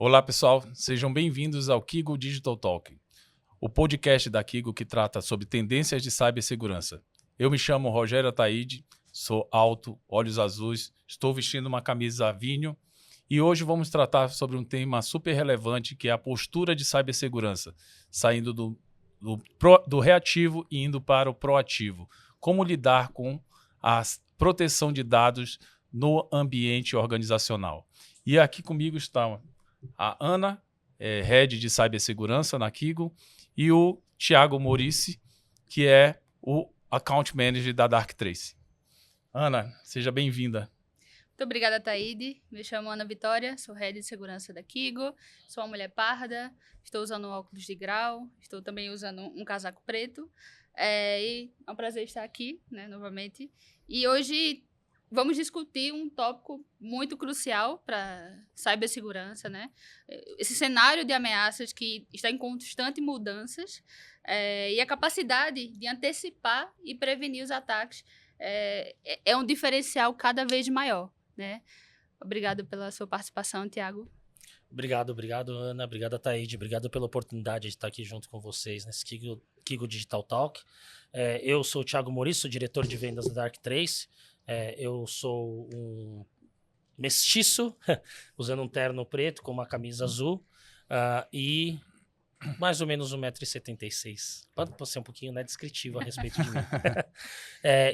Olá, pessoal. Sejam bem-vindos ao Kigo Digital Talk, o podcast da Kigo que trata sobre tendências de cibersegurança. Eu me chamo Rogério Ataíde, sou alto, olhos azuis, estou vestindo uma camisa vinho e hoje vamos tratar sobre um tema super relevante que é a postura de cibersegurança, saindo do reativo e indo para o proativo. Como lidar com a proteção de dados no ambiente organizacional. E aqui comigo está a Ana, Head de Cibersegurança na Kigo, e o Thiago Morici, que é o Account Manager da Darktrace. Ana, seja bem-vinda. Muito obrigada, Taíde. Me chamo Ana Vitória, sou Head de Segurança da Kigo, sou uma mulher parda, estou usando um óculos de grau, estou também usando um casaco preto, e é um prazer estar aqui, né, novamente. E hoje vamos discutir um tópico muito crucial para cibersegurança, né? Esse cenário de ameaças que está em constante mudanças, e a capacidade de antecipar e prevenir os ataques é um diferencial cada vez maior, né? Obrigado pela sua participação, Thiago. Obrigado, Ana. Obrigado, Taíde. Obrigado pela oportunidade de estar aqui junto com vocês nesse Kigo Digital Talk. Eu sou o Thiago Morici, sou diretor de vendas da Darktrace. Eu sou um mestiço, usando um terno preto com uma camisa azul e mais ou menos 1,76 m. Pode ser um pouquinho, né, descritivo a respeito de mim.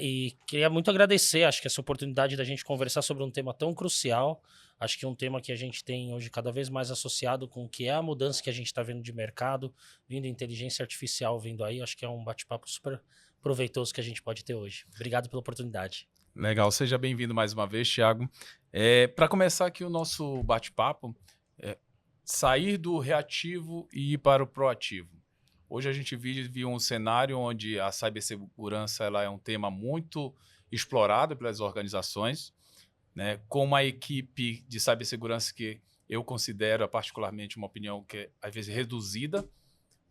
E queria muito agradecer, acho que essa oportunidade da gente conversar sobre um tema tão crucial. Acho que é um tema que a gente tem hoje cada vez mais associado com o que é a mudança que a gente está vendo de mercado, vindo inteligência artificial vindo aí. Acho que é um bate-papo super proveitoso que a gente pode ter hoje. Obrigado pela oportunidade. Legal, seja bem-vindo mais uma vez, Thiago. Para começar aqui o nosso bate-papo, sair do reativo e ir para o proativo. Hoje a gente vive um cenário onde a cibersegurança ela é um tema muito explorado pelas organizações, né, com uma equipe de cibersegurança que eu considero particularmente uma opinião que é, às vezes, reduzida,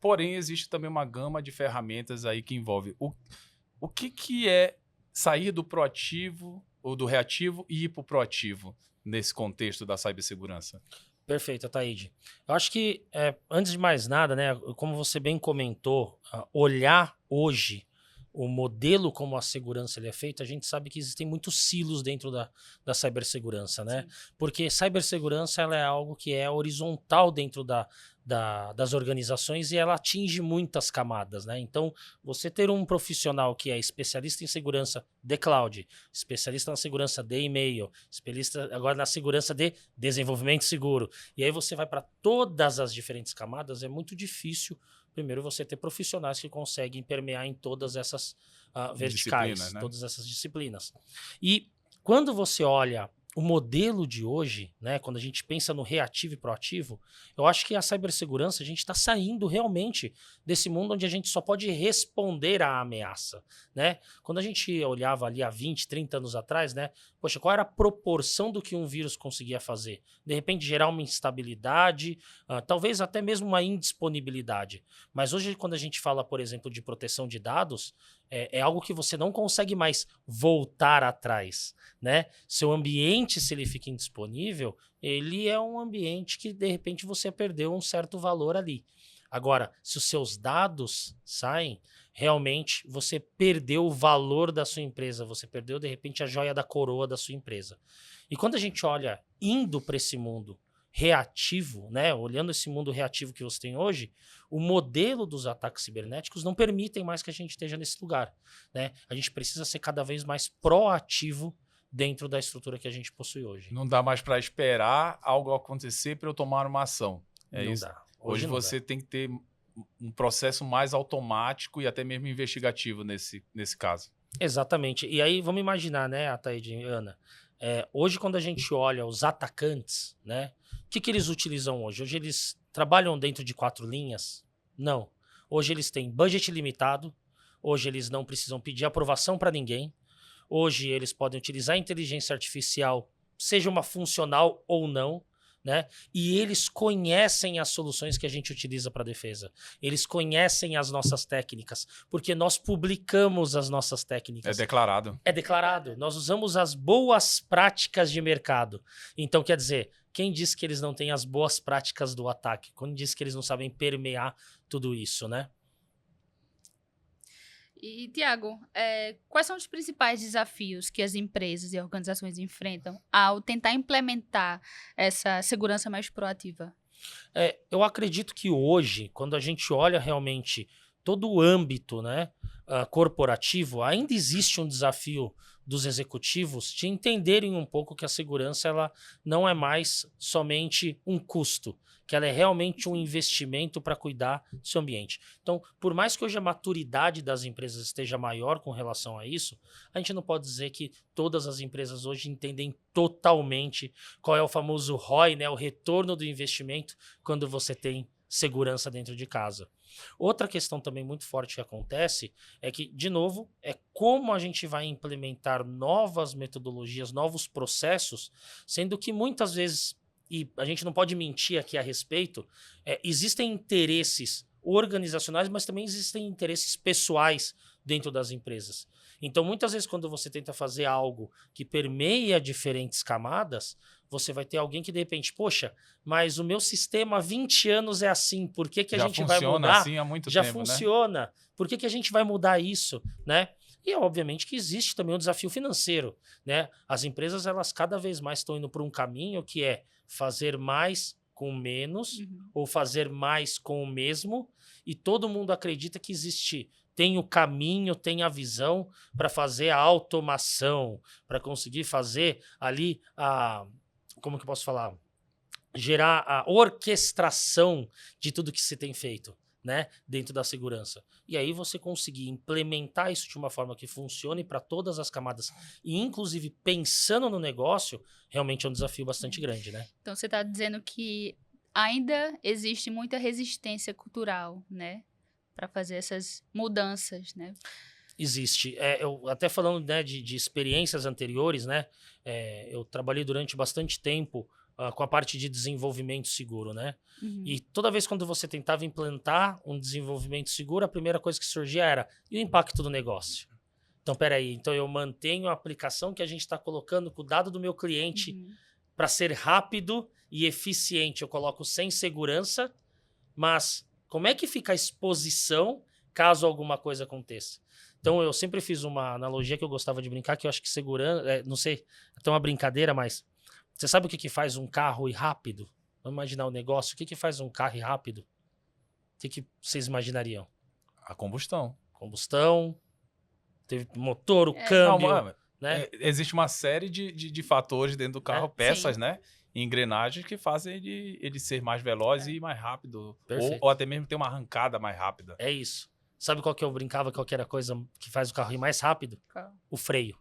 porém existe também uma gama de ferramentas aí que envolve o que é sair do proativo ou do reativo e ir para o proativo nesse contexto da cibersegurança. Perfeito, Ataíde. Eu acho que, antes de mais nada, né, como você bem comentou, olhar hoje o modelo como a segurança ele é feito, a gente sabe que existem muitos silos dentro da cibersegurança, né? Sim. Porque cibersegurança ela é algo que é horizontal dentro das organizações e ela atinge muitas camadas, né? Então, você ter um profissional que é especialista em segurança de cloud, especialista na segurança de e-mail, especialista agora na segurança de desenvolvimento seguro, e aí você vai para todas as diferentes camadas, é muito difícil. Primeiro, você ter profissionais que conseguem permear em todas essas verticais, né? Todas essas disciplinas. E quando você olha o modelo de hoje, né, quando a gente pensa no reativo e proativo, eu acho que a cibersegurança, a gente está saindo realmente desse mundo onde a gente só pode responder à ameaça, né? Quando a gente olhava ali há 20, 30 anos atrás, né, poxa, qual era a proporção do que um vírus conseguia fazer? De repente gerar uma instabilidade, talvez até mesmo uma indisponibilidade. Mas hoje, quando a gente fala, por exemplo, de proteção de dados, é algo que você não consegue mais voltar atrás, né? Seu ambiente, se ele fica indisponível, ele é um ambiente que, de repente, você perdeu um certo valor ali. Agora, se os seus dados saem, realmente você perdeu o valor da sua empresa, você perdeu, de repente, a joia da coroa da sua empresa. E quando a gente olha indo para esse mundo reativo, né, olhando esse mundo reativo que você tem hoje, o modelo dos ataques cibernéticos não permitem mais que a gente esteja nesse lugar, né? A gente precisa ser cada vez mais proativo dentro da estrutura que a gente possui hoje. Não dá mais para esperar algo acontecer para eu tomar uma ação. Não isso? Dá. Hoje você tem que ter um processo mais automático e até mesmo investigativo nesse caso. Exatamente. E aí vamos imaginar, né, Ataíde e Ana, hoje quando a gente olha os atacantes, né, o que eles utilizam hoje? Hoje eles trabalham dentro de 4 linhas? Não. Hoje eles têm budget limitado, hoje eles não precisam pedir aprovação para ninguém, hoje eles podem utilizar a inteligência artificial, seja uma funcional ou não, né? E eles conhecem as soluções que a gente utiliza para defesa. Eles conhecem as nossas técnicas, porque nós publicamos as nossas técnicas. É declarado. É declarado. Nós usamos as boas práticas de mercado. Então, quer dizer, quem diz que eles não têm as boas práticas do ataque? Quem diz que eles não sabem permear tudo isso, né? E, Tiago, quais são os principais desafios que as empresas e organizações enfrentam ao tentar implementar essa segurança mais proativa? Eu acredito que hoje, quando a gente olha realmente todo o âmbito, né, corporativo, ainda existe um desafio dos executivos de entenderem um pouco que a segurança ela não é mais somente um custo, que ela é realmente um investimento para cuidar do seu ambiente. Então, por mais que hoje a maturidade das empresas esteja maior com relação a isso, a gente não pode dizer que todas as empresas hoje entendem totalmente qual é o famoso ROI, né, o retorno do investimento, quando você tem segurança dentro de casa. Outra questão também muito forte que acontece é que, de novo, é como a gente vai implementar novas metodologias, novos processos, sendo que muitas vezes, e a gente não pode mentir aqui a respeito, existem interesses organizacionais, mas também existem interesses pessoais dentro das empresas. Então, muitas vezes, quando você tenta fazer algo que permeia diferentes camadas, você vai ter alguém que, de repente, poxa, mas o meu sistema há 20 anos é assim, por que a gente vai Já funciona mudar? assim há muito Já tempo, né? funciona, por que a gente vai mudar isso, né? E, obviamente, que existe também um desafio financeiro, né? As empresas, elas cada vez mais estão indo por um caminho que é fazer mais com menos ou fazer mais com o mesmo, e todo mundo acredita que tem o caminho, tem a visão para fazer a automação, para conseguir fazer ali como que eu posso falar? Gerar a orquestração de tudo que se tem feito, né, dentro da segurança. E aí você conseguir implementar isso de uma forma que funcione para todas as camadas, e inclusive pensando no negócio, realmente é um desafio bastante grande, né? Então, você está dizendo que ainda existe muita resistência cultural, né? Para fazer essas mudanças, né? Existe. Eu até falando, né, de experiências anteriores, né? Eu trabalhei durante bastante tempo com a parte de desenvolvimento seguro, né? E toda vez quando você tentava implantar um desenvolvimento seguro, a primeira coisa que surgia era, e o impacto do negócio? Então, peraí, então eu mantenho a aplicação que a gente está colocando com o dado do meu cliente para ser rápido e eficiente. Eu coloco sem segurança, mas como é que fica a exposição caso alguma coisa aconteça? Então, eu sempre fiz uma analogia que eu gostava de brincar, que eu acho que segurança, não sei, é uma brincadeira, mas você sabe o que faz um carro ir rápido? Vamos imaginar o negócio, o que faz um carro ir rápido? O que vocês imaginariam? A combustão. Combustão, teve motor, o Não, câmbio, mano, né? existe uma série de fatores dentro do carro, peças, Sim. né? E engrenagens que fazem ele ser mais veloz e mais rápido. Perfeito. Ou até mesmo ter uma arrancada mais rápida. É isso. Sabe qual que eu brincava, qual que era a coisa que faz o carro ir mais rápido? Qual? O freio.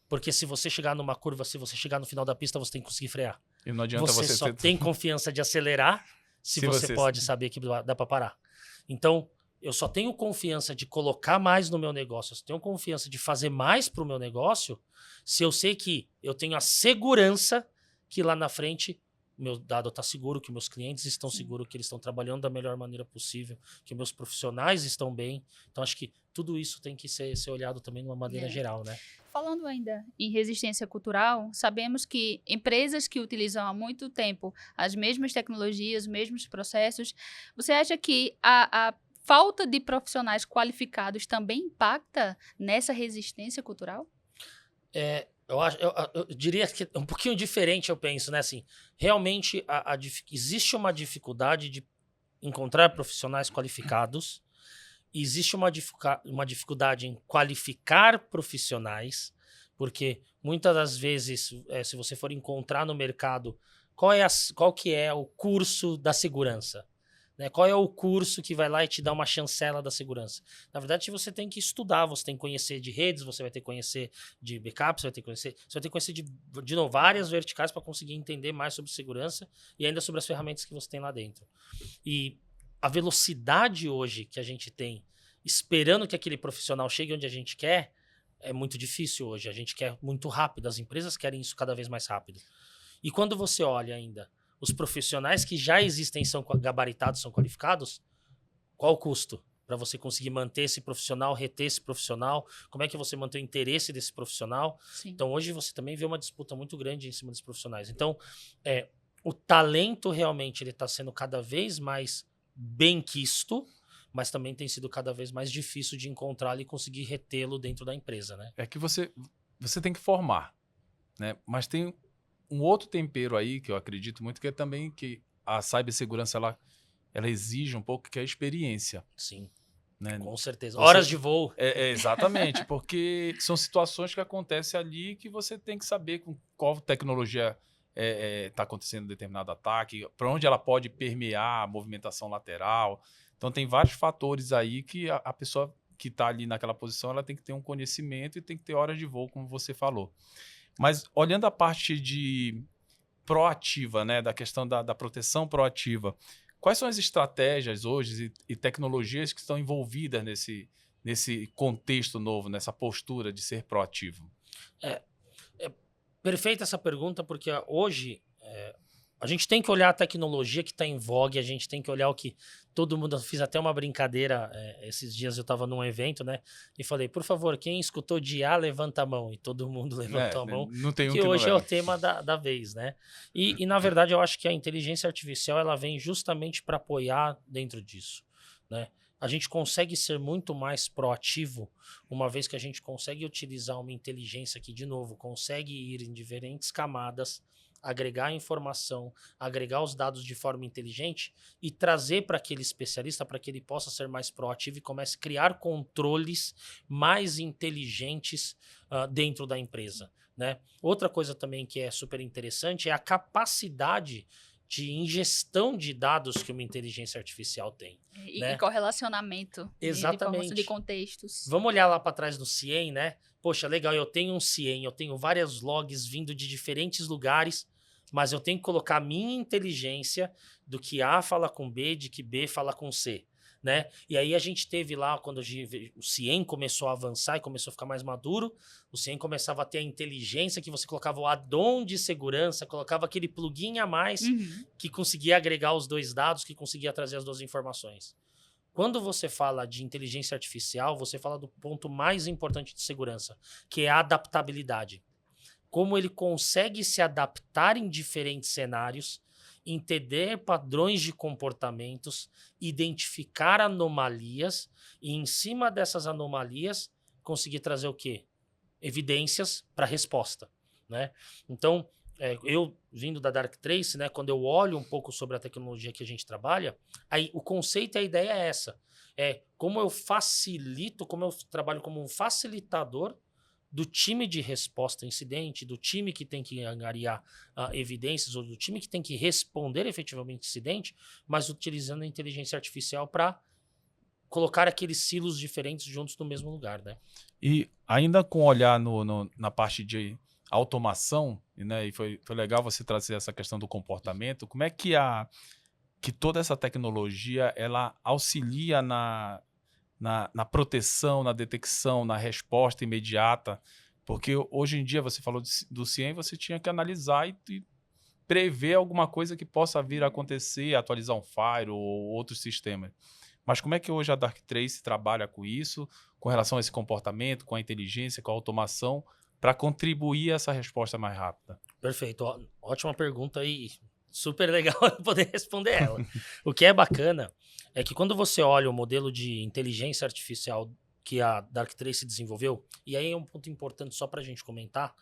Porque se você chegar numa curva, se você chegar no final da pista, você tem que conseguir frear. E não adianta Você só tem confiança de acelerar se você pode saber que dá para parar. Então, eu só tenho confiança de colocar mais no meu negócio, eu só tenho confiança de fazer mais para o meu negócio se eu sei que eu tenho a segurança que lá na frente meu dado está seguro, que meus clientes estão seguros, que eles estão trabalhando da melhor maneira possível, que meus profissionais estão bem. Então, acho que tudo isso tem que ser olhado também de uma maneira geral, né? Falando ainda em resistência cultural, sabemos que empresas que utilizam há muito tempo as mesmas tecnologias, os mesmos processos, você acha que a falta de profissionais qualificados também impacta nessa resistência cultural? Eu diria que é um pouquinho diferente, eu penso, né? Assim, realmente existe uma dificuldade de encontrar profissionais qualificados, existe uma dificuldade em qualificar profissionais, porque muitas das vezes, se você for encontrar no mercado, qual que é o curso da segurança? Né? Qual é o curso que vai lá e te dá uma chancela da segurança? Na verdade, você tem que estudar, você tem que conhecer de redes, você vai ter que conhecer de backup, você vai ter que conhecer de novo, várias verticais para conseguir entender mais sobre segurança e ainda sobre as ferramentas que você tem lá dentro. E a velocidade hoje que a gente tem, esperando que aquele profissional chegue onde a gente quer, é muito difícil hoje. A gente quer muito rápido, as empresas querem isso cada vez mais rápido. E quando você olha ainda os profissionais que já existem, são gabaritados, são qualificados, qual o custo para você conseguir manter esse profissional, reter esse profissional? Como é que você mantém o interesse desse profissional? Sim. Então, hoje você também vê uma disputa muito grande em cima dos profissionais. Então, o talento realmente ele está sendo cada vez mais benquisto, mas também tem sido cada vez mais difícil de encontrá-lo e conseguir retê-lo dentro da empresa, né? É que você tem que formar, né? Mas tem um outro tempero aí que eu acredito muito, que é também que a cibersegurança ela exige um pouco, que é a experiência, Sim, né? com certeza. Você- Horas de voo. Exatamente, porque são situações que acontecem ali que você tem que saber com qual tecnologia está acontecendo determinado ataque, para onde ela pode permear a movimentação lateral. Então, tem vários fatores aí que a pessoa que está ali naquela posição ela tem que ter um conhecimento e tem que ter horas de voo, como você falou. Mas olhando a parte de proativa, né, da questão da proteção proativa, quais são as estratégias hoje e tecnologias que estão envolvidas nesse contexto novo, nessa postura de ser proativo? É perfeita essa pergunta, porque hoje a gente tem que olhar a tecnologia que está em vogue, a gente tem que olhar o que todo mundo... Eu fiz até uma brincadeira, esses dias eu estava num evento, né? E falei, por favor, quem escutou de IA, levanta a mão. E todo mundo levantou a mão, Não tem um que que hoje não é o tema da vez, né? E, na verdade, eu acho que a inteligência artificial ela vem justamente para apoiar dentro disso, né? A gente consegue ser muito mais proativo, uma vez que a gente consegue utilizar uma inteligência que, de novo, consegue ir em diferentes camadas, agregar informação, agregar os dados de forma inteligente e trazer para aquele especialista para que ele possa ser mais proativo e comece a criar controles mais inteligentes dentro da empresa, né? Outra coisa também que é super interessante é a capacidade de ingestão de dados que uma inteligência artificial tem. E correlacionamento de informação, de Exatamente. contextos. Vamos olhar lá para trás no CIEM, né? Poxa, legal, eu tenho um CIEM, eu tenho várias logs vindo de diferentes lugares, mas eu tenho que colocar a minha inteligência do que A fala com B, de que B fala com C, né? E aí a gente teve lá, quando o CIEM começou a avançar e começou a ficar mais maduro, o CIEM começava a ter a inteligência que você colocava o add-on de segurança, colocava aquele plugin a mais que conseguia agregar os dois dados, que conseguia trazer as duas informações. Quando você fala de inteligência artificial, você fala do ponto mais importante de segurança, que é a adaptabilidade. Como ele consegue se adaptar em diferentes cenários, entender padrões de comportamentos, identificar anomalias e, em cima dessas anomalias, conseguir trazer o quê? Evidências para resposta, né? Então, eu vindo da Darktrace, né, quando eu olho um pouco sobre a tecnologia que a gente trabalha, aí o conceito e a ideia é essa. É como eu facilito, como eu trabalho como um facilitador do time de resposta a incidente, do time que tem que angariar evidências, ou do time que tem que responder efetivamente incidente, mas utilizando a inteligência artificial para colocar aqueles silos diferentes juntos no mesmo lugar, né? E ainda com olhar na parte de automação, né, e foi legal você trazer essa questão do comportamento, como é que toda essa tecnologia ela auxilia na proteção, na detecção, na resposta imediata? Porque hoje em dia, você falou do CIEM, você tinha que analisar e prever alguma coisa que possa vir a acontecer, atualizar um firewall ou outros sistemas. Mas como é que hoje a Darktrace trabalha com isso, com relação a esse comportamento, com a inteligência, com a automação, para contribuir a essa resposta mais rápida? Perfeito. Ótima pergunta e super legal poder responder ela. O que é bacana é que quando você olha o modelo de inteligência artificial que a Darktrace desenvolveu, e aí é um ponto importante só para a gente comentar,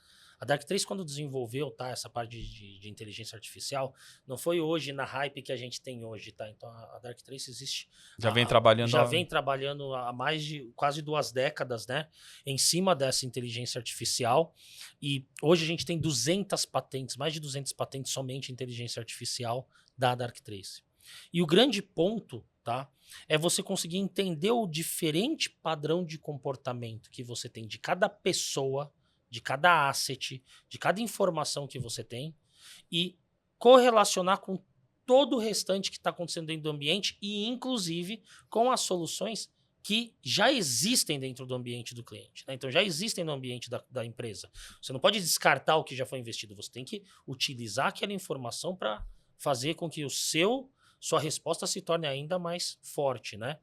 a Darktrace quando desenvolveu essa parte de inteligência artificial, não foi hoje na hype que a gente tem hoje, tá? Então a Darktrace existe... Já vem trabalhando há mais de quase 2 décadas, né? Em cima dessa inteligência artificial. E hoje a gente tem 200 patentes, mais de 200 patentes somente em inteligência artificial da Darktrace. E o grande ponto, tá? É você conseguir entender o diferente padrão de comportamento que você tem de cada pessoa, de cada asset, de cada informação que você tem e correlacionar com todo o restante que está acontecendo dentro do ambiente e, inclusive, com as soluções que já existem dentro do ambiente do cliente, né? Então, já existem no ambiente da empresa. Você não pode descartar o que já foi investido, você tem que utilizar aquela informação para fazer com que sua resposta se torne ainda mais forte, né?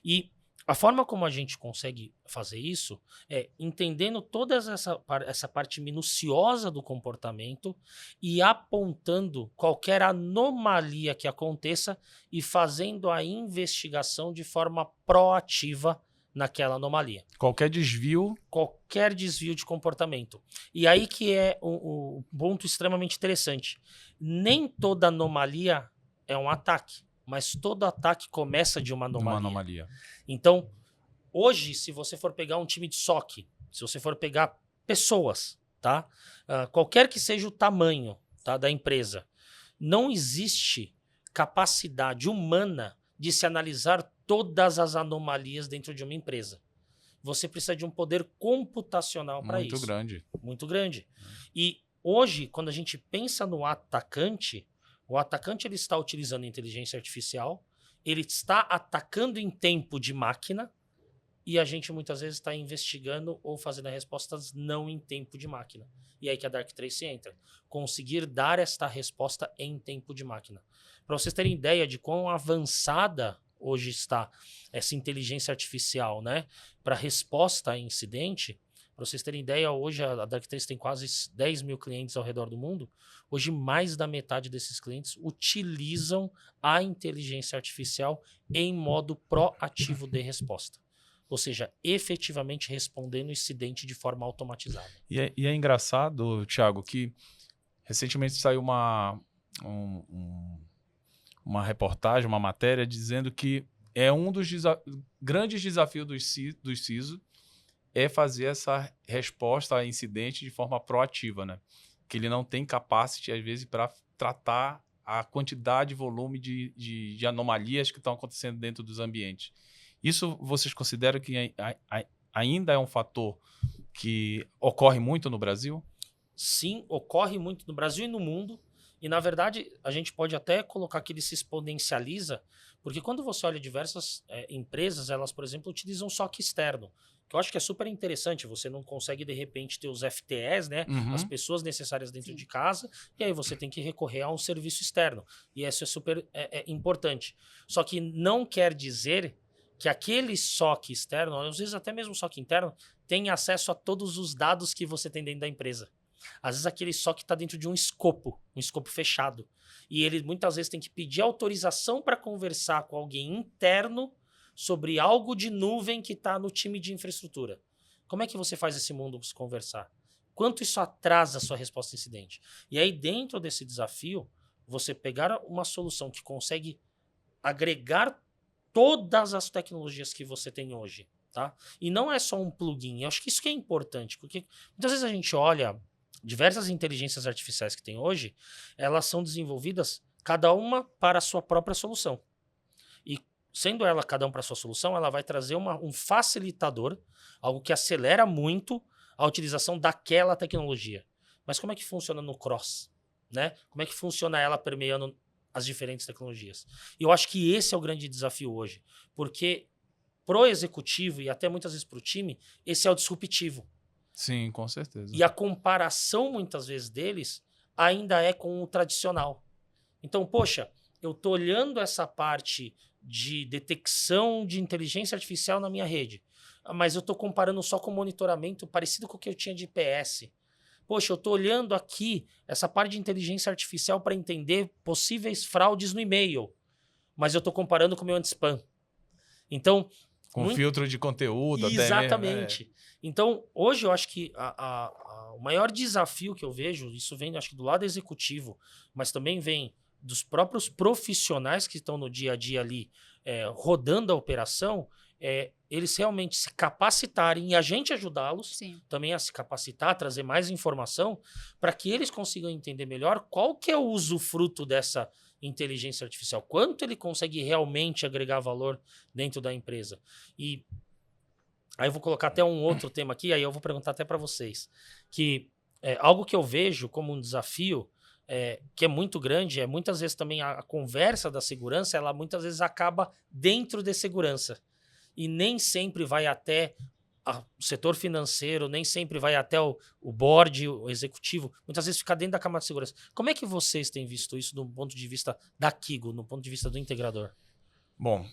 E A forma como a gente consegue fazer isso é entendendo toda essa parte minuciosa do comportamento e apontando qualquer anomalia que aconteça e fazendo a investigação de forma proativa naquela anomalia. Qualquer desvio. Qualquer desvio de comportamento. E aí que é o ponto extremamente interessante. Nem toda anomalia é um ataque, mas todo ataque começa de uma anomalia. Então, hoje, se você for pegar um time de SOC, se você for pegar pessoas, tá? Qualquer que seja o tamanho, tá, da empresa, não existe capacidade humana de se analisar todas as anomalias dentro de uma empresa. Você precisa de um poder computacional para isso. Muito grande. Muito grande. E hoje, quando a gente pensa no atacante, o atacante ele está utilizando inteligência artificial, ele está atacando em tempo de máquina, e a gente muitas vezes está investigando ou fazendo respostas não em tempo de máquina. E aí que a Darktrace entra. Conseguir dar esta resposta em tempo de máquina. Para vocês terem ideia de quão avançada hoje está essa inteligência artificial, né, para resposta a incidente, para vocês terem ideia, hoje a Darktrace tem quase 10 mil clientes ao redor do mundo. Hoje, mais da metade desses clientes utilizam a inteligência artificial em modo proativo de resposta. Ou seja, efetivamente respondendo o incidente de forma automatizada. E é engraçado, Thiago, que recentemente saiu uma reportagem, uma matéria, dizendo que é um dos grandes desafios do CISO é fazer essa resposta a incidente de forma proativa, né? Que ele não tem capacity, às vezes, para tratar a quantidade e volume de anomalias que estão acontecendo dentro dos ambientes. Isso vocês consideram que ainda é um fator que ocorre muito no Brasil? Sim, ocorre muito no Brasil e no mundo. E, na verdade, a gente pode até colocar que ele se exponencializa, porque quando você olha diversas empresas, elas, por exemplo, utilizam SOC externo, que eu acho que é super interessante. Você não consegue, de repente, ter os FTEs, né? Uhum. As pessoas necessárias dentro de casa, e aí você tem que recorrer a um serviço externo. E isso é super importante. Só que não quer dizer que aquele SOC externo, às vezes até mesmo o SOC interno, tem acesso a todos os dados que você tem dentro da empresa. Às vezes aquele SOC está dentro de um escopo fechado. E ele muitas vezes tem que pedir autorização para conversar com alguém interno sobre algo de nuvem que está no time de infraestrutura. Como é que você faz esse mundo se conversar? Quanto isso atrasa a sua resposta a incidente? E aí, dentro desse desafio, você pegar uma solução que consegue agregar todas as tecnologias que você tem hoje, tá? E não é só um plugin. Eu acho que isso que é importante, porque muitas vezes a gente olha diversas inteligências artificiais que tem hoje, elas são desenvolvidas cada uma para a sua própria solução. E sendo ela cada uma para a sua solução, ela vai trazer um facilitador, algo que acelera muito a utilização daquela tecnologia. Mas como é que funciona no cross, né? Como é que funciona ela permeando as diferentes tecnologias? E eu acho que esse é o grande desafio hoje, porque pro executivo e até muitas vezes pro time, esse é o disruptivo. Sim, com certeza. E a comparação, muitas vezes, deles ainda é com o tradicional. Então, poxa, eu tô olhando essa parte de detecção de inteligência artificial na minha rede, mas eu tô comparando só com monitoramento parecido com o que eu tinha de IPS. Poxa, eu tô olhando aqui essa parte de inteligência artificial para entender possíveis fraudes no e-mail, mas eu tô comparando com o meu anti-spam. Então, com filtro de conteúdo. Exatamente. Até Então, hoje eu acho que o maior desafio que eu vejo, isso vem, acho que do lado executivo, mas também vem dos próprios profissionais que estão no dia a dia ali, rodando a operação, eles realmente se capacitarem e a gente ajudá-los também a se capacitar, a trazer mais informação, para que eles consigam entender melhor qual que é o usufruto dessa inteligência artificial, quanto ele consegue realmente agregar valor dentro da empresa. E aí eu vou colocar até um outro tema aqui, aí eu vou perguntar até para vocês, que algo que eu vejo como um desafio, que é muito grande, muitas vezes também a conversa da segurança, ela muitas vezes acaba dentro de segurança. E nem sempre vai até o setor financeiro, nem sempre vai até o board, o executivo, muitas vezes fica dentro da camada de segurança. Como é que vocês têm visto isso do ponto de vista da Kigo, no ponto de vista do integrador? Bom,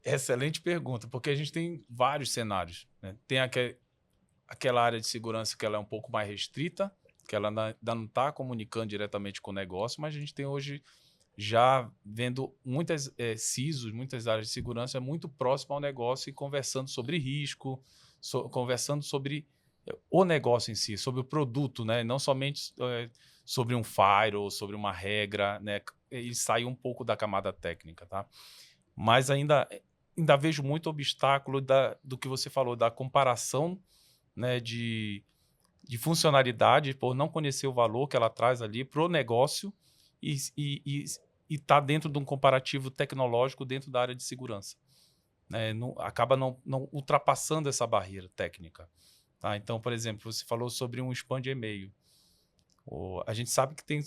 Excelente pergunta, porque a gente tem vários cenários, né? Tem aquela área de segurança que ela é um pouco mais restrita, que ela ainda não está comunicando diretamente com o negócio, mas a gente tem hoje já vendo muitas CISOs, muitas áreas de segurança muito próximo ao negócio e conversando sobre risco, conversando sobre o negócio em si, sobre o produto, né? Não somente sobre um firewall, sobre uma regra, né? Ele sai um pouco da camada técnica, tá? Mas ainda vejo muito obstáculo do que você falou, da comparação, né, de funcionalidade, por não conhecer o valor que ela traz ali para o negócio e tá dentro de um comparativo tecnológico dentro da área de segurança. Né? Acaba não ultrapassando essa barreira técnica. Tá? Então, por exemplo, você falou sobre um spam de e-mail. A gente sabe que tem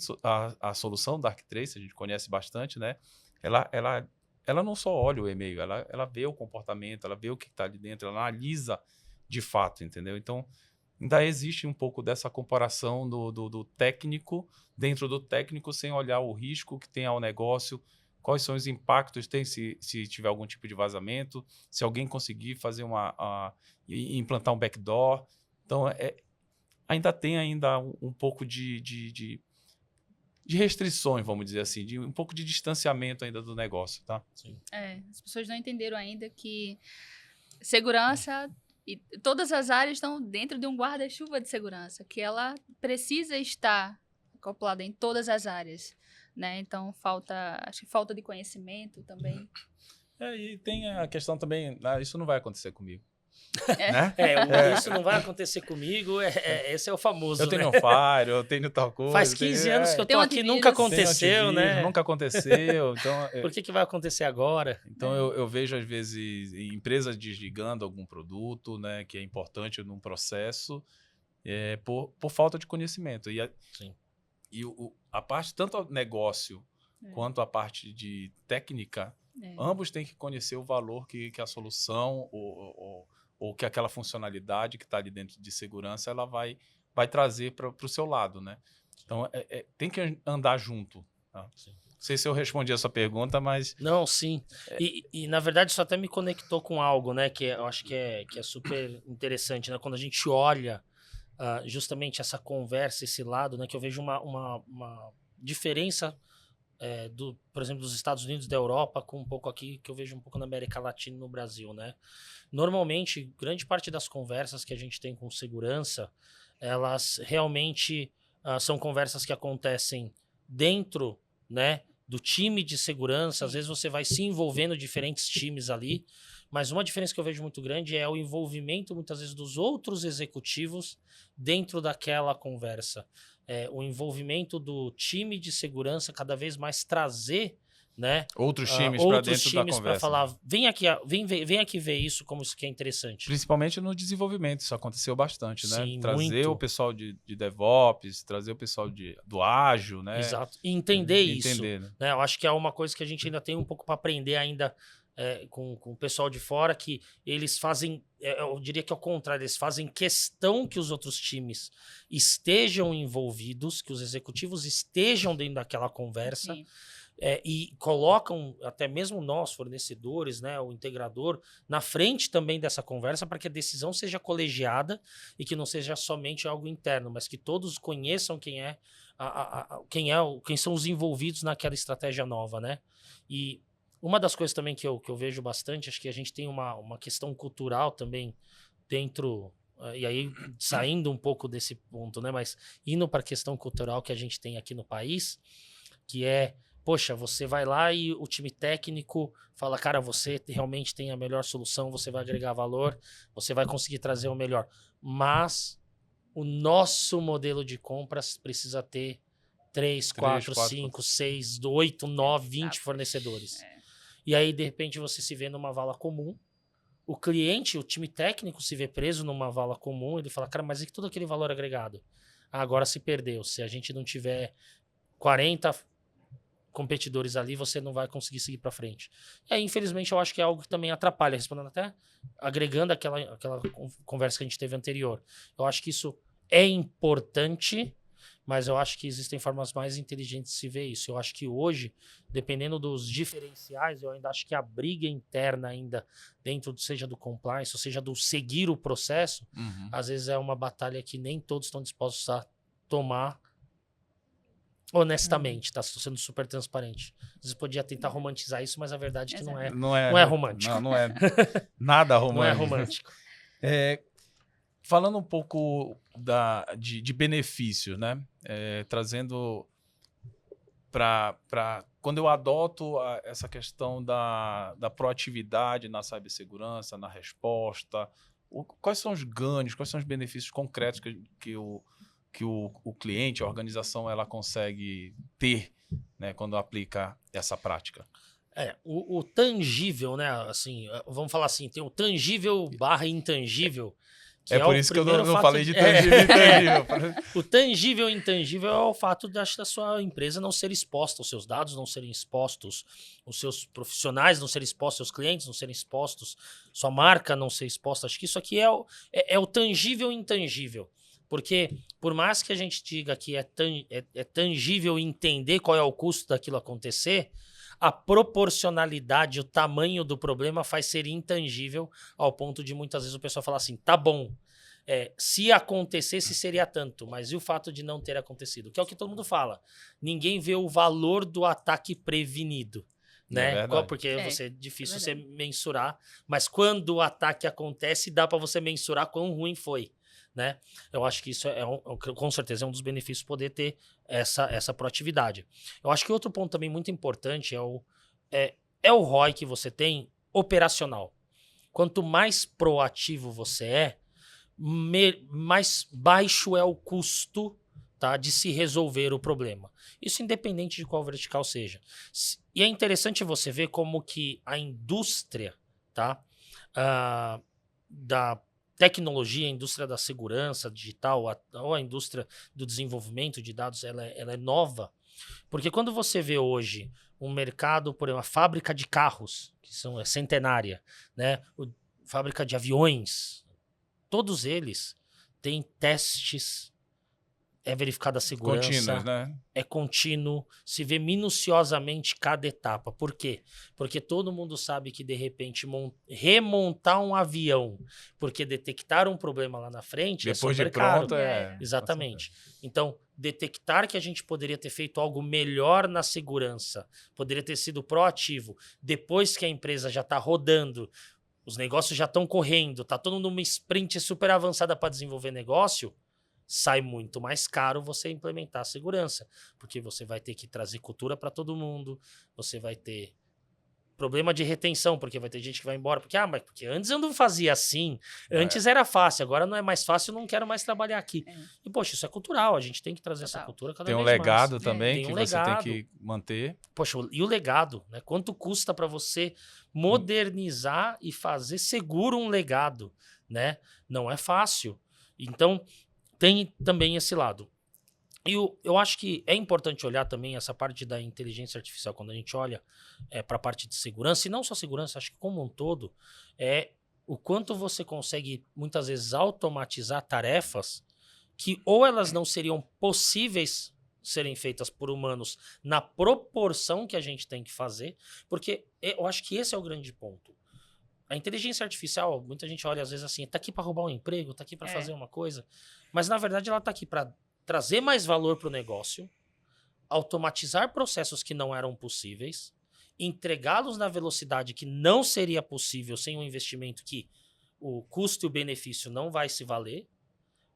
a solução Darktrace, a gente conhece bastante, né? Ela não só olha o e-mail, ela vê o comportamento, ela vê o que está ali dentro, ela analisa de fato, entendeu? Então, ainda existe um pouco dessa comparação do técnico dentro do técnico, sem olhar o risco que tem ao negócio, quais são os impactos, se tiver algum tipo de vazamento, se alguém conseguir fazer implantar um backdoor. Então, ainda tem um pouco de restrições, vamos dizer assim, um pouco de distanciamento ainda do negócio, tá? Sim. As pessoas não entenderam ainda que segurança e todas as áreas estão dentro de um guarda-chuva de segurança, que ela precisa estar acoplada em todas as áreas, né? Então, acho que falta de conhecimento também. E tem a questão também, isso não vai acontecer comigo. É. Né? Isso não vai acontecer comigo, esse é o famoso, Eu tenho né? um Fire, eu tenho tal coisa. Faz 15 anos que eu Tem tô um aqui, antivírus. nunca Tenho aconteceu, antivírus, né? nunca aconteceu. Então, Por que vai acontecer agora? Então eu vejo, às vezes, empresas desligando algum produto, né, que é importante num processo, por falta de conhecimento. Sim. A parte, tanto o negócio quanto a parte de técnica, ambos têm que conhecer o valor que a solução ou que aquela funcionalidade que está ali dentro de segurança ela vai trazer para o seu lado, né? Então, tem que andar junto. Tá? Sim. Não sei se eu respondi a sua pergunta, mas... Não, sim. E na verdade, isso até me conectou com algo, né? Que eu acho que é super interessante, né? Quando a gente olha justamente essa conversa, esse lado, né? Que eu vejo uma diferença por exemplo, dos Estados Unidos, da Europa, com um pouco aqui, que eu vejo um pouco na América Latina e no Brasil, né? Normalmente, grande parte das conversas que a gente tem com segurança, elas realmente são conversas que acontecem dentro, né, do time de segurança. Às vezes você vai se envolvendo diferentes times ali, mas uma diferença que eu vejo muito grande é o envolvimento, muitas vezes, dos outros executivos dentro daquela conversa. O envolvimento do time de segurança cada vez mais trazer, né, outros times para dentro da para conversa. falar, vem aqui ver isso, como isso que é interessante. Principalmente no desenvolvimento, isso aconteceu bastante, né? Sim, trazer muito. o pessoal de DevOps, trazer o pessoal do ágil, né? Exato. E entender isso. Né? Né? Eu acho que é uma coisa que a gente ainda tem um pouco para aprender ainda com o pessoal de fora, que eles fazem, eu diria que ao contrário, eles fazem questão que os outros times estejam envolvidos, que os executivos estejam dentro daquela conversa. Sim. E colocam até mesmo nós, fornecedores, né, o integrador, na frente também dessa conversa para que a decisão seja colegiada e que não seja somente algo interno, mas que todos conheçam quem são os envolvidos naquela estratégia nova, né? E uma das coisas também que eu vejo bastante, acho que a gente tem uma questão cultural também dentro, e aí saindo um pouco desse ponto, né, mas indo para a questão cultural que a gente tem aqui no país, que poxa, você vai lá e o time técnico fala, cara, você realmente tem a melhor solução, você vai agregar valor, você vai conseguir trazer o melhor. Mas o nosso modelo de compras precisa ter 3, 4, 5, 6, 8, 9, 20 fornecedores. E aí, de repente, você se vê numa vala comum, o cliente, o time técnico se vê preso numa vala comum, ele fala, cara, mas e todo aquele valor agregado? Agora se perdeu. Se a gente não tiver 40 competidores ali, você não vai conseguir seguir para frente. E aí, infelizmente, eu acho que é algo que também atrapalha, respondendo até, agregando aquela conversa que a gente teve anterior. Eu acho que isso é importante, mas eu acho que existem formas mais inteligentes de se ver isso. Eu acho que hoje, dependendo dos diferenciais, eu ainda acho que a briga interna ainda dentro, seja do compliance, ou seja, do seguir o processo, às vezes é uma batalha que nem todos estão dispostos a tomar honestamente, tá? Estou sendo super transparente. Às vezes podia tentar romantizar isso, mas a verdade é que não é romântico. Não é nada romântico. Não é romântico. Falando um pouco de benefícios, né? Trazendo para quando eu adoto essa questão da proatividade na cibersegurança, na resposta, quais são os ganhos, quais são os benefícios concretos que o cliente, a organização, ela consegue ter, né, quando aplica essa prática? O tangível, né? Assim, vamos falar assim, tem o tangível / intangível. Que por isso que eu não falei de tangível e intangível. O tangível e intangível é o fato da sua empresa não ser exposta, os seus dados não serem expostos, os seus profissionais não serem expostos, seus clientes não serem expostos, sua marca não ser exposta. Acho que isso aqui é o tangível e intangível. Porque por mais que a gente diga que é tangível entender qual é o custo daquilo acontecer, a proporcionalidade, o tamanho do problema faz ser intangível ao ponto de muitas vezes o pessoal falar assim, tá bom, se acontecesse seria tanto, mas e o fato de não ter acontecido? Que é o que todo mundo fala. Ninguém vê o valor do ataque prevenido. Né? Porque é difícil você mensurar, mas quando o ataque acontece, dá para você mensurar quão ruim foi. Né? Eu acho que isso com certeza é um dos benefícios poder ter essa proatividade. Eu acho que outro ponto também muito importante é o ROI que você tem operacional. Quanto mais proativo você mais baixo é o custo, tá, de se resolver o problema. Isso independente de qual vertical seja. E é interessante você ver como que a indústria, tá, da tecnologia, a indústria da segurança digital, ou a indústria do desenvolvimento de dados, ela é nova. Porque quando você vê hoje um mercado, por exemplo, uma fábrica de carros, que é centenária, né? Fábrica de aviões, todos eles têm testes, é verificada a segurança, contínuos, né? É contínuo, se vê minuciosamente cada etapa. Por quê? Porque todo mundo sabe que, de repente, remontar um avião porque detectaram um problema lá na frente depois é super de pronto, caro. Exatamente. Então, detectar que a gente poderia ter feito algo melhor na segurança, poderia ter sido proativo, depois que a empresa já está rodando, os negócios já estão correndo, está todo mundo numa sprint super avançada para desenvolver negócio, sai muito mais caro você implementar a segurança, porque você vai ter que trazer cultura para todo mundo, você vai ter problema de retenção, porque vai ter gente que vai embora, mas porque antes eu não fazia assim, antes era fácil, agora não é mais fácil, eu não quero mais trabalhar aqui. E, poxa, isso é cultural, a gente tem que trazer essa cultura cada vez mais. Tem um legado também que você legado. tem que manter. Poxa, e o legado, né? Quanto custa para você modernizar e fazer seguro um legado, né? Não é fácil. Então, tem também esse lado. E eu acho que é importante olhar também essa parte da inteligência artificial, quando a gente olha para a parte de segurança, e não só segurança, acho que como um todo, o quanto você consegue, muitas vezes, automatizar tarefas que ou elas não seriam possíveis serem feitas por humanos na proporção que a gente tem que fazer, porque eu acho que esse é o grande ponto. A inteligência artificial, muita gente olha às vezes assim, tá aqui para roubar um emprego, tá aqui para fazer uma coisa, mas na verdade ela tá aqui para trazer mais valor para o negócio, automatizar processos que não eram possíveis, entregá-los na velocidade que não seria possível sem um investimento que o custo e o benefício não vai se valer,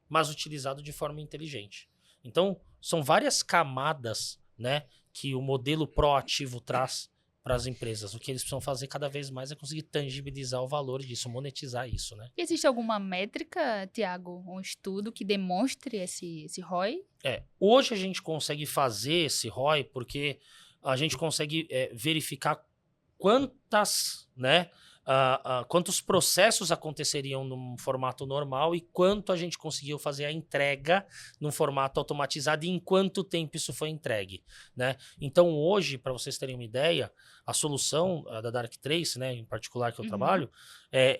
mas utilizado de forma inteligente. Então, são várias camadas, né, que o modelo proativo traz para as empresas. O que eles precisam fazer cada vez mais é conseguir tangibilizar o valor disso, monetizar isso, né? Existe alguma métrica, Tiago, um estudo que demonstre esse ROI? Hoje a gente consegue fazer esse ROI porque a gente consegue verificar quantos processos aconteceriam num formato normal e quanto a gente conseguiu fazer a entrega num formato automatizado e em quanto tempo isso foi entregue, né? Então hoje, para vocês terem uma ideia, a solução da Darktrace, né, em particular que eu trabalho,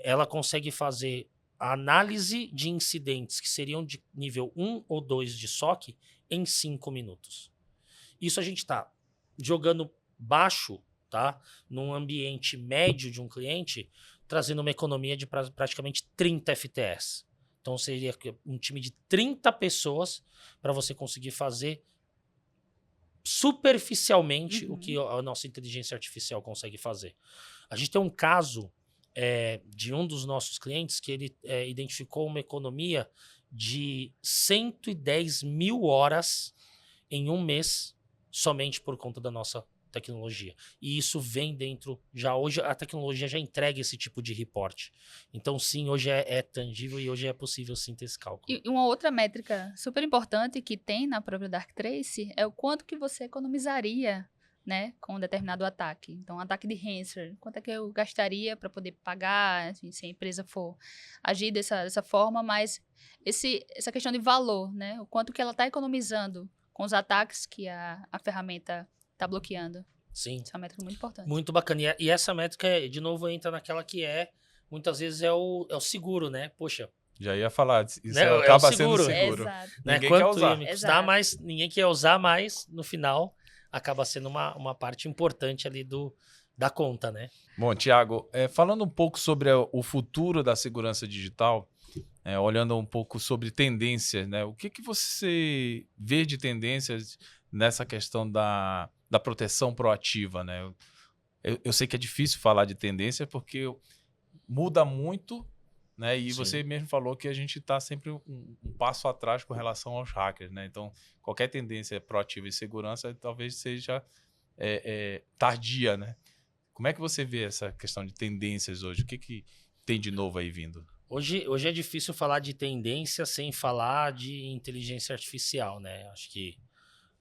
ela consegue fazer a análise de incidentes que seriam de nível 1 ou 2 de SOC em 5 minutos. Isso a gente está jogando baixo, tá? Num ambiente médio de um cliente, trazendo uma economia de praticamente 30 FTS. Então seria um time de 30 pessoas para você conseguir fazer superficialmente o que a nossa inteligência artificial consegue fazer. A gente tem um caso de um dos nossos clientes que ele identificou uma economia de 110 mil horas em um mês somente por conta da nossa tecnologia. E isso vem dentro, já hoje a tecnologia já entrega esse tipo de reporte. Então sim, hoje é tangível e hoje é possível sim ter esse cálculo. E uma outra métrica super importante que tem na própria Darktrace é o quanto que você economizaria, né, com um determinado ataque. Então, um ataque de ransomware, quanto é que eu gastaria para poder pagar, assim, se a empresa for agir dessa forma, mas essa questão de valor, né, o quanto que ela está economizando com os ataques que a ferramenta está bloqueando. Sim. Isso é uma métrica muito importante. Muito bacana. E essa métrica, de novo, entra naquela que muitas vezes é o seguro, né? Poxa. Já ia falar, isso né? acaba é sendo seguro. Exato. Ninguém Quanto quer usar. ia me custar, mas ninguém quer usar, mas no final acaba sendo uma parte importante ali da conta, né? Bom, Thiago, falando um pouco sobre o futuro da segurança digital, olhando um pouco sobre tendências, né? O que você vê de tendências nessa questão da proteção proativa, né? Eu sei que é difícil falar de tendência porque muda muito, né? E Sim. você mesmo falou que a gente está sempre um passo atrás com relação aos hackers, né? Então, qualquer tendência proativa e segurança talvez seja tardia, né? Como é que você vê essa questão de tendências hoje? O que tem de novo aí vindo? Hoje é difícil falar de tendência sem falar de inteligência artificial, né? Acho que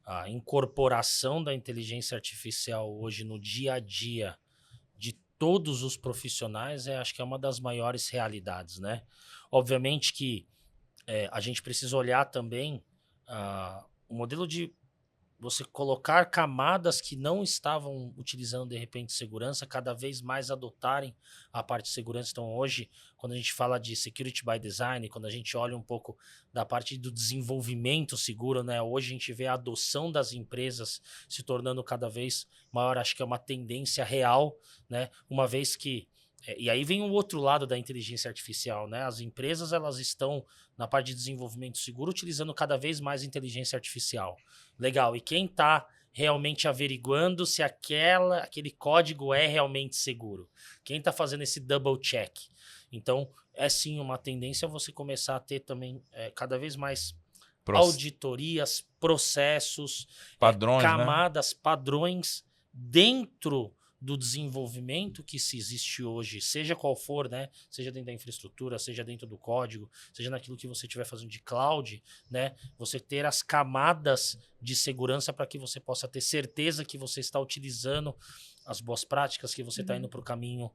a incorporação da inteligência artificial hoje no dia a dia de todos os profissionais acho que é uma das maiores realidades, né? Obviamente que a gente precisa olhar também o modelo de você colocar camadas que não estavam utilizando, de repente, segurança, cada vez mais adotarem a parte de segurança. Então, hoje, quando a gente fala de security by design, quando a gente olha um pouco da parte do desenvolvimento seguro, né? Hoje a gente vê a adoção das empresas se tornando cada vez maior. Acho que é uma tendência real, né? Uma vez que e aí vem o outro lado da inteligência artificial, né? As empresas, elas estão na parte de desenvolvimento seguro utilizando cada vez mais inteligência artificial. Legal. E quem está realmente averiguando se aquele código é realmente seguro? Quem está fazendo esse double check? Então, é sim uma tendência você começar a ter também cada vez mais auditorias, processos, padrões, camadas, padrões dentro do desenvolvimento que se existe hoje, seja qual for, né? Seja dentro da infraestrutura, seja dentro do código, seja naquilo que você estiver fazendo de cloud, né? Você ter as camadas de segurança para que você possa ter certeza que você está utilizando as boas práticas, que você está indo para o caminho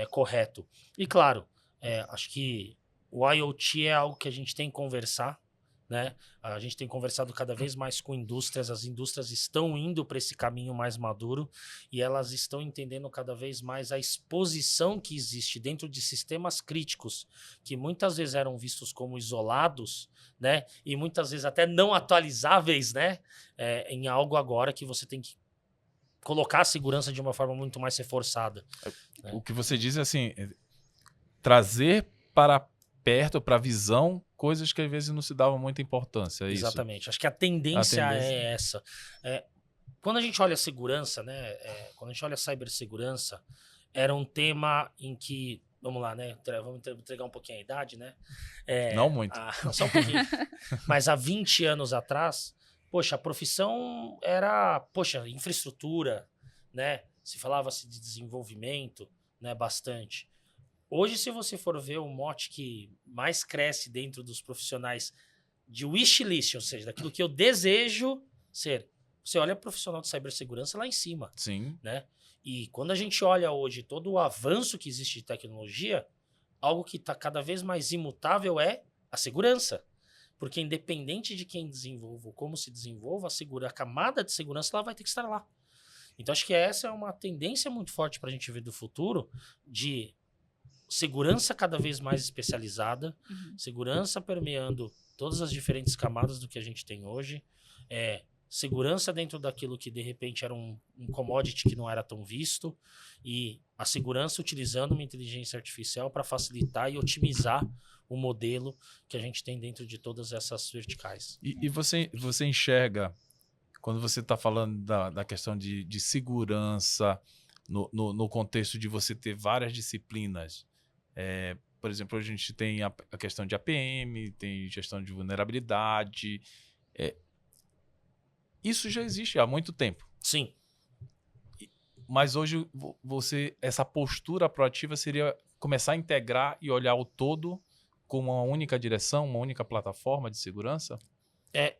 correto. E claro, acho que o IoT é algo que a gente tem que conversar, né? A gente tem conversado cada vez mais com indústrias, as indústrias estão indo para esse caminho mais maduro e elas estão entendendo cada vez mais a exposição que existe dentro de sistemas críticos que muitas vezes eram vistos como isolados, né? E muitas vezes até não atualizáveis, né? Em algo agora que você tem que colocar a segurança de uma forma muito mais reforçada. O que você diz é assim, trazer para perto, para a visão, coisas que às vezes não se davam muita importância. É Exatamente. Isso? Acho que a tendência é essa. Quando a gente olha segurança, né? Quando a gente olha cibersegurança, era um tema em que, vamos lá, né? Vamos entregar um pouquinho a idade, né? Não muito. Só um pouquinho. Mas há 20 anos atrás, poxa, a profissão era, infraestrutura, né? Se falava-se de desenvolvimento, né? Bastante. Hoje, se você for ver o mote que mais cresce dentro dos profissionais de wishlist, ou seja, daquilo que eu desejo ser, você olha profissional de cibersegurança lá em cima. Sim. Né? E quando a gente olha hoje todo o avanço que existe de tecnologia, algo que está cada vez mais imutável é a segurança. Porque independente de quem desenvolva ou como se desenvolva, a camada de segurança ela vai ter que estar lá. Então, acho que essa é uma tendência muito forte para a gente ver do futuro de segurança cada vez mais especializada, segurança permeando todas as diferentes camadas do que a gente tem hoje, segurança dentro daquilo que de repente era um commodity que não era tão visto, e a segurança utilizando uma inteligência artificial para facilitar e otimizar o modelo que a gente tem dentro de todas essas verticais. E você enxerga, quando você está falando da questão de segurança, no contexto de você ter várias disciplinas, por exemplo, a gente tem a questão de APM, tem gestão de vulnerabilidade, isso já existe há muito tempo. Sim. Mas hoje essa postura proativa seria começar a integrar e olhar o todo com uma única direção, uma única plataforma de segurança?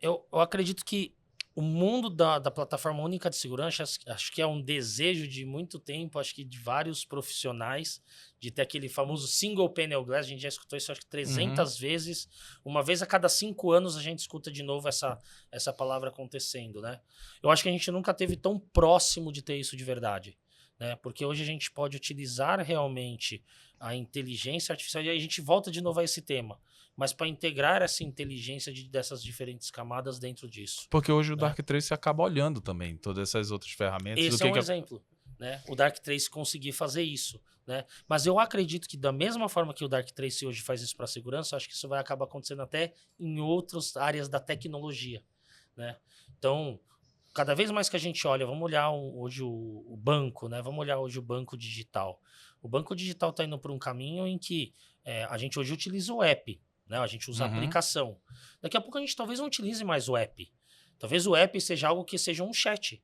Eu acredito que o mundo da plataforma única de segurança, acho que é um desejo de muito tempo, acho que de vários profissionais, de ter aquele famoso single panel glass. A gente já escutou isso acho que 300 vezes. Uma vez a cada 5 anos a gente escuta de novo essa palavra acontecendo, né? Eu acho que a gente nunca teve tão próximo de ter isso de verdade, né? Porque hoje a gente pode utilizar realmente a inteligência artificial, e aí a gente volta de novo a esse tema, mas para integrar essa inteligência dessas diferentes camadas dentro disso. Porque hoje o Darktrace acaba olhando também todas essas outras ferramentas. Esse é um exemplo, né? O Darktrace conseguir fazer isso, né? Mas eu acredito que da mesma forma que o Darktrace hoje faz isso para segurança, acho que isso vai acabar acontecendo até em outras áreas da tecnologia, né? Então, cada vez mais que a gente olha, vamos olhar hoje o banco, né? Vamos olhar hoje o banco digital. O banco digital está indo por um caminho em que a gente hoje utiliza o app, né? A gente usa a aplicação. Daqui a pouco a gente talvez não utilize mais o app. Talvez o app seja algo que seja um chat.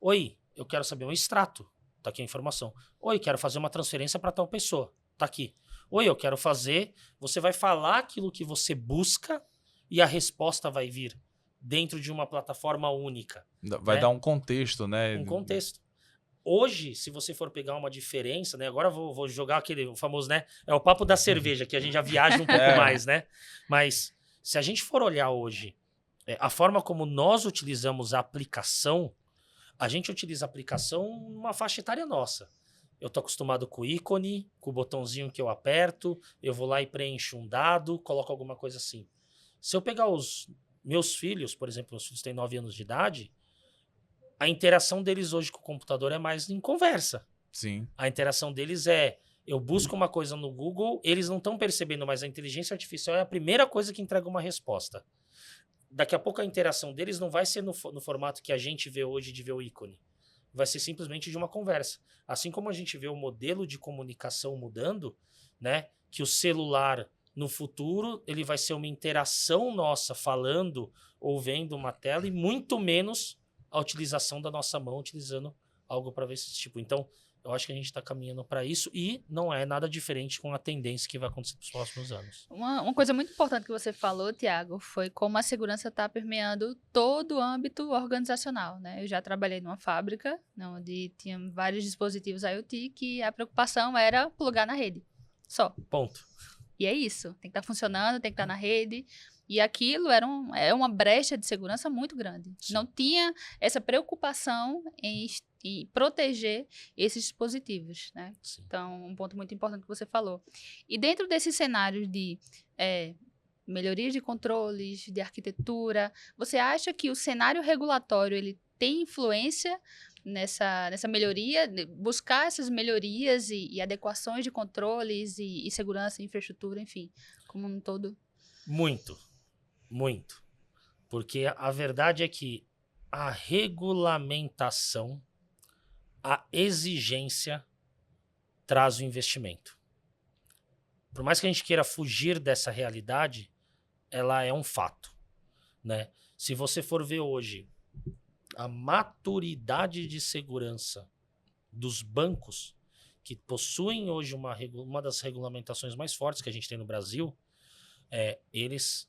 Oi, eu quero saber um extrato. Tá aqui a informação. Oi, quero fazer uma transferência para tal pessoa. Tá aqui. Oi, eu quero fazer... Você vai falar aquilo que você busca e a resposta vai vir dentro de uma plataforma única. Vai dar um contexto, né? Um contexto. Hoje, se você for pegar uma diferença, né? Agora vou jogar aquele famoso, né? É o papo da cerveja, que a gente já viaja um pouco mais, né? Mas se a gente for olhar hoje, a forma como nós utilizamos a aplicação, a gente utiliza a aplicação numa faixa etária nossa. Eu tô acostumado com o ícone, com o botãozinho que eu aperto, eu vou lá e preencho um dado, coloco alguma coisa assim. Se eu pegar os meus filhos, por exemplo, meus filhos têm 9 anos de idade, a interação deles hoje com o computador é mais em conversa. Sim. A interação deles eu busco uma coisa no Google, eles não estão percebendo, mas a inteligência artificial é a primeira coisa que entrega uma resposta. Daqui a pouco a interação deles não vai ser no formato que a gente vê hoje de ver o ícone. Vai ser simplesmente de uma conversa. Assim como a gente vê o modelo de comunicação mudando, né? Que o celular, no futuro, ele vai ser uma interação nossa falando ou vendo uma tela e muito menos a utilização da nossa mão, utilizando algo para ver esse tipo. Então, eu acho que a gente está caminhando para isso e não é nada diferente com a tendência que vai acontecer nos próximos anos. Uma coisa muito importante que você falou, Tiago, foi como a segurança está permeando todo o âmbito organizacional, né? Eu já trabalhei numa fábrica, onde tinha vários dispositivos IoT que a preocupação era plugar na rede, só. Ponto. E é isso, tem que estar funcionando, tem que estar na rede. E aquilo era uma brecha de segurança muito grande. Sim. Não tinha essa preocupação em proteger esses dispositivos, né? Sim. Então, um ponto muito importante que você falou. E dentro desses cenários de melhorias de controles, de arquitetura, você acha que o cenário regulatório ele tem influência nessa melhoria, buscar essas melhorias e adequações de controles e segurança, infraestrutura, enfim, como um todo? Muito. Muito. Porque a verdade é que a regulamentação, a exigência traz o investimento. Por mais que a gente queira fugir dessa realidade, ela é um fato, né? Se você for ver hoje a maturidade de segurança dos bancos que possuem hoje uma das regulamentações mais fortes que a gente tem no Brasil, eles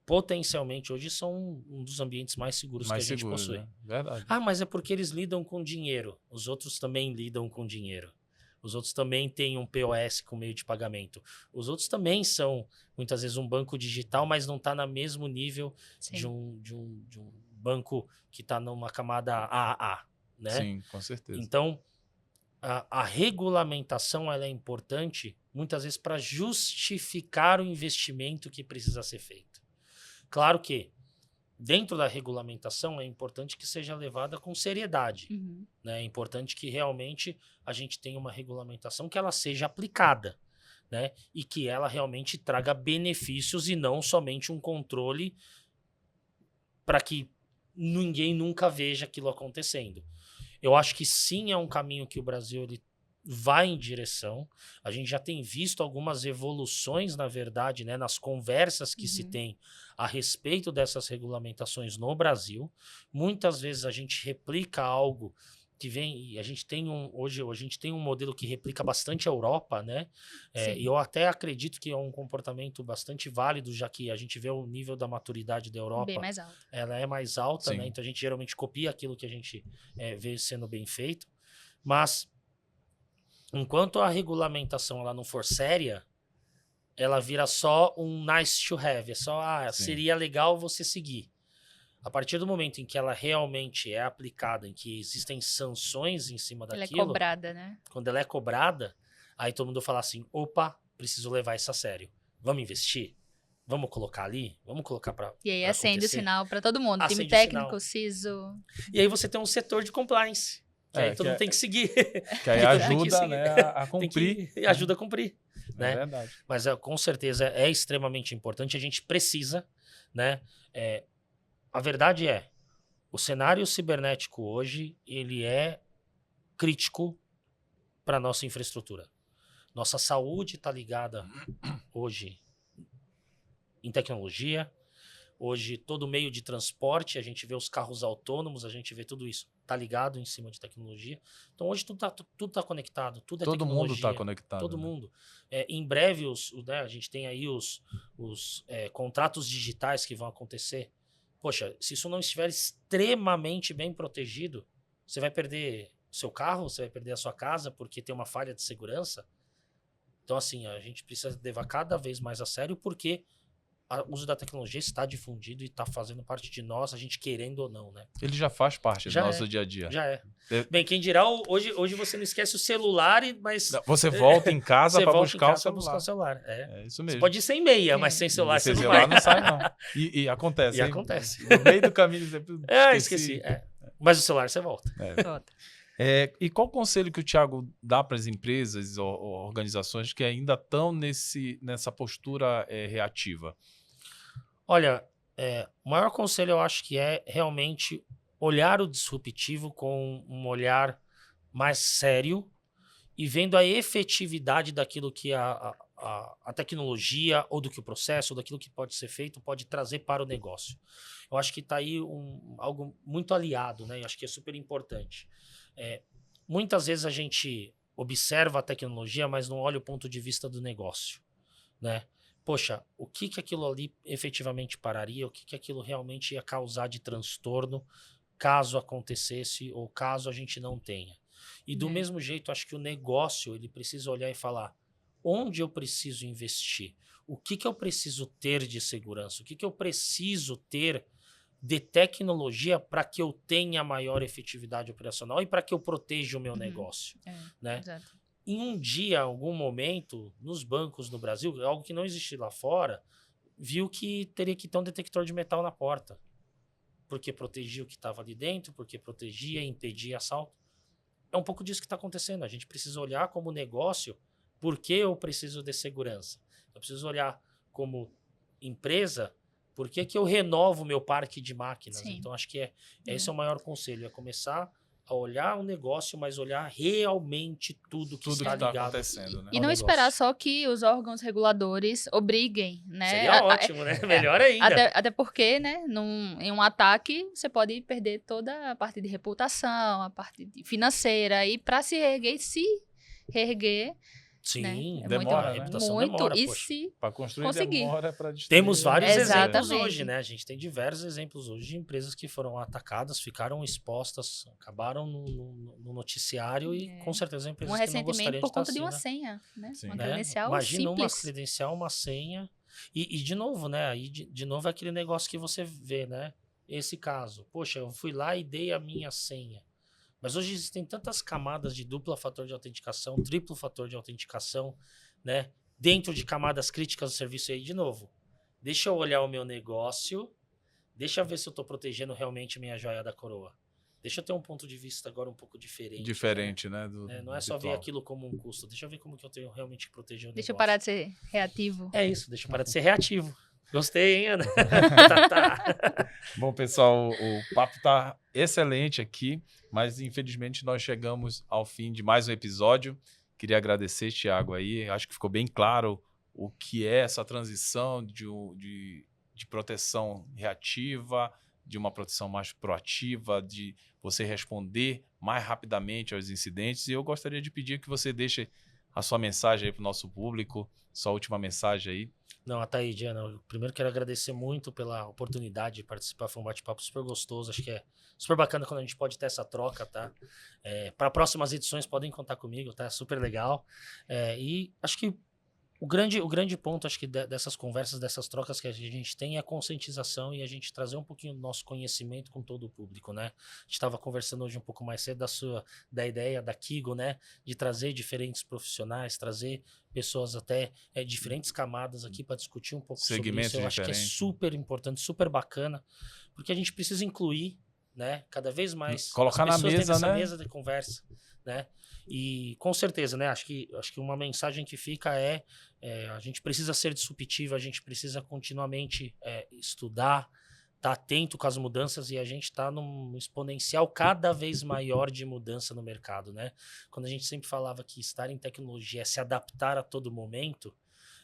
potencialmente hoje são um dos ambientes mais seguros que a gente possui. Né? Verdade. Ah, mas é porque eles lidam com dinheiro. Os outros também lidam com dinheiro. Os outros também têm um POS com meio de pagamento. Os outros também são, muitas vezes, um banco digital, mas não está no mesmo nível de um banco que está numa camada AA, né? Sim, com certeza. Então, a regulamentação ela é importante, muitas vezes, para justificar o investimento que precisa ser feito. Claro que dentro da regulamentação, é importante que seja levada com seriedade. Uhum. Né? É importante que realmente a gente tenha uma regulamentação que ela seja aplicada, né? E que ela realmente traga benefícios e não somente um controle para que ninguém nunca veja aquilo acontecendo. Eu acho que sim, é um caminho que o Brasil ele vai em direção. A gente já tem visto algumas evoluções, na verdade, né, nas conversas que se tem a respeito dessas regulamentações no Brasil. Muitas vezes a gente replica algo que vem, e a gente tem hoje a gente tem um modelo que replica bastante a Europa, né? E eu até acredito que é um comportamento bastante válido, já que a gente vê o nível da maturidade da Europa. Bem mais alto. Ela é mais alta, Sim. né? Então a gente geralmente copia aquilo que a gente vê sendo bem feito. Mas enquanto a regulamentação ela não for séria, ela vira só um nice to have. É só, Sim. seria legal você seguir. A partir do momento em que ela realmente é aplicada, em que existem sanções em cima Ela é daquilo, cobrada, né? quando ela é cobrada, aí todo mundo fala assim, opa, preciso levar isso a sério. Vamos investir? Vamos colocar ali? Vamos colocar para E aí acende acontecer? o sinal para todo mundo. Acende Time o técnico, sinal. CISO. E aí você tem um setor de compliance. Que aí todo mundo tem que seguir. Que aí Tem que ajuda, seguir. né, a cumprir. E ajuda a cumprir. É Né? verdade. Mas com certeza é extremamente importante. A gente precisa, né? A verdade é, o cenário cibernético hoje, ele é crítico para a nossa infraestrutura. Nossa saúde está ligada hoje em tecnologia. Hoje, todo meio de transporte, a gente vê os carros autônomos, a gente vê tudo isso, está ligado em cima de tecnologia. Então, hoje tudo tá conectado, tudo é Todo tecnologia. mundo está conectado. Todo né? mundo. Em breve, né, a gente tem aí os contratos digitais que vão acontecer. Poxa, se isso não estiver extremamente bem protegido, você vai perder o seu carro, você vai perder a sua casa porque tem uma falha de segurança. Então, assim, a gente precisa levar cada vez mais a sério porque o uso da tecnologia está difundido e está fazendo parte de nós, a gente querendo ou não, né? Ele já faz parte Já do é. nosso dia a dia. Já é. É. Bem, quem dirá, hoje você não esquece o celular, mas Você volta em casa você para volta em buscar o casa pra celular. buscar o celular. É. É isso Você mesmo. pode ir sem meia, mas sem celular você Sem não celular vai. não sai, não. E acontece. E hein? acontece. No meio do caminho, sempre Esqueci. Mas o celular você volta. Volta. E qual conselho que o Thiago dá para as empresas ou organizações que ainda estão nessa postura reativa? Olha, o maior conselho eu acho que é realmente olhar o disruptivo com um olhar mais sério e vendo a efetividade daquilo que a tecnologia ou do que o processo, ou daquilo que pode ser feito, pode trazer para o negócio. Eu acho que está aí algo muito aliado, né? Eu acho que é super importante. Muitas vezes a gente observa a tecnologia, mas não olha o ponto de vista do negócio, né? Poxa, o que aquilo ali efetivamente pararia? O que aquilo realmente ia causar de transtorno caso acontecesse ou caso a gente não tenha? E do mesmo jeito, acho que o negócio ele precisa olhar e falar onde eu preciso investir? O que eu preciso ter de segurança? O que eu preciso ter de tecnologia para que eu tenha maior efetividade operacional e para que eu proteja o meu negócio? Né? Exato. Em um dia, algum momento, nos bancos no Brasil, algo que não existe lá fora, viu que teria que ter um detector de metal na porta. Porque protegia o que estava ali dentro, porque protegia e impedia assalto. É um pouco disso que está acontecendo. A gente precisa olhar como negócio, por que eu preciso de segurança? Eu preciso olhar como empresa, por que eu renovo o meu parque de máquinas? Sim. Então, acho que esse é o maior conselho, é começar a olhar o negócio, mas olhar realmente tudo que está ligado acontecendo, né? E ao não negócio. esperar só que os órgãos reguladores obriguem, né? Seria ótimo, né? Melhor ainda. Até porque, né, em um ataque, você pode perder toda a parte de reputação, a parte financeira, e para se reerguer, Sim, né? demora, a né? reputação muito, demora, e poxa. se Para construir conseguir. demora para destruir. Temos vários exemplos Exatamente. hoje, né? A gente tem diversos exemplos hoje de empresas que foram atacadas, ficaram expostas, acabaram no noticiário e com certeza empresas um que não recentemente gostariam por de estar conta de uma assim, senha, né? Sim. Uma né? credencial Imagina simples. uma credencial, uma senha e de novo, né? Aí de novo é aquele negócio que você vê, né? Esse caso, poxa, eu fui lá e dei a minha senha. Mas hoje existem tantas camadas de duplo fator de autenticação, triplo fator de autenticação, né? Dentro de camadas críticas do serviço aí, de novo. Deixa eu olhar o meu negócio, deixa eu ver se eu tô protegendo realmente minha joia da coroa. Deixa eu ter um ponto de vista agora um pouco diferente. Diferente, né? Não é só ver aquilo como um custo. Deixa eu ver como que eu tenho realmente que proteger o Deixa eu negócio. parar de ser reativo. É isso, deixa eu parar de ser reativo. Gostei, hein, Ana? Bom, pessoal, o papo tá excelente aqui, mas infelizmente nós chegamos ao fim de mais um episódio. Queria agradecer, Thiago, aí. Acho que ficou bem claro o que é essa transição de proteção reativa, de uma proteção mais proativa, de você responder mais rapidamente aos incidentes. E eu gostaria de pedir que você deixe a sua mensagem aí para o nosso público, sua última mensagem aí. Não, Ataíde, Ana, eu primeiro quero agradecer muito pela oportunidade de participar, foi um bate-papo super gostoso, acho que é super bacana quando a gente pode ter essa troca, tá? Para próximas edições podem contar comigo, tá? Super legal. E acho que o grande ponto, acho que dessas conversas, dessas trocas que a gente tem é a conscientização e a gente trazer um pouquinho do nosso conhecimento com todo o público, né? A gente estava conversando hoje um pouco mais cedo da ideia da Kigo, né? De trazer diferentes profissionais, trazer pessoas até diferentes camadas aqui para discutir um pouco Segmentos sobre isso. Eu acho que é super importante, super bacana, porque a gente precisa incluir, né? Cada vez mais colocar as pessoas na mesa, dentro dessa né? mesa de conversa, né? E com certeza, né? Acho que uma mensagem que fica a gente precisa ser disruptivo, a gente precisa continuamente estudar, estar atento com as mudanças e a gente está num exponencial cada vez maior de mudança no mercado, né? Quando a gente sempre falava que estar em tecnologia é se adaptar a todo momento,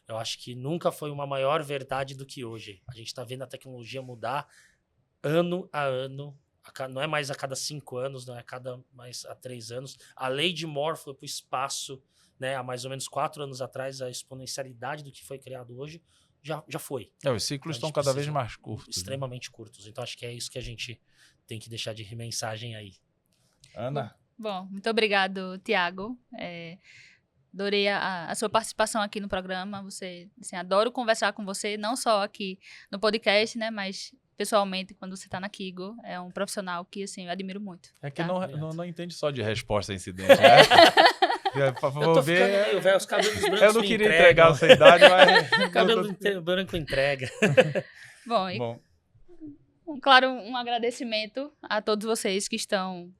eu acho que nunca foi uma maior verdade do que hoje. A gente está vendo a tecnologia mudar ano a ano. Não é mais a cada 5 anos, não é mais a 3 anos. A lei de Moore foi para o espaço, né, há mais ou menos 4 anos atrás, a exponencialidade do que foi criado hoje já foi. Os ciclos estão cada vez mais curtos. Extremamente curtos. Então, acho que é isso que a gente tem que deixar de mensagem aí. Ana? Bom, muito obrigado, Thiago. Adorei a sua participação aqui no programa. Adoro conversar com você, não só aqui no podcast, né, mas pessoalmente, quando você está na Kigo, é um profissional que, assim, eu admiro muito. É que tá? não entende só de resposta a incidente, né? Eu tô ficando meio velho, os cabelos brancos eu não queria entregar a sua idade, mas... Cabelo branco entrega. Bom, claro, um agradecimento a todos vocês que estão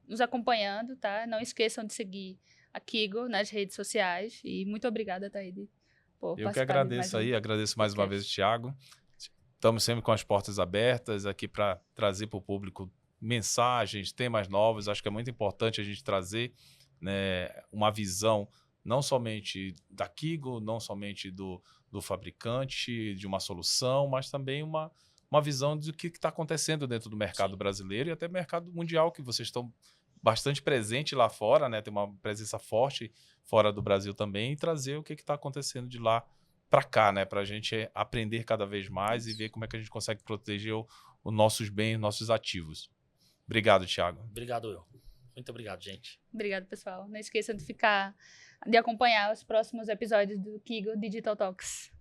nos acompanhando, tá? Não esqueçam de seguir a Kigo nas redes sociais. E muito obrigada, Taíde, por Eu que participar agradeço aí, agradeço mais uma vez o Thiago. Estamos sempre com as portas abertas aqui para trazer para o público mensagens, temas novos. Acho que é muito importante a gente trazer, né, uma visão não somente da Kigo, não somente do fabricante, de uma solução, mas também uma visão do que está acontecendo dentro do mercado brasileiro e até mercado mundial, que vocês estão bastante presentes lá fora, né? Tem uma presença forte fora do Brasil também, e trazer o que está acontecendo de lá para cá, né? Para a gente aprender cada vez mais e ver como é que a gente consegue proteger os nossos bens, nossos ativos. Obrigado, Thiago. Obrigado, eu. Muito obrigado, gente. Obrigado, pessoal. Não esqueçam de acompanhar os próximos episódios do Kigo Digital Talks.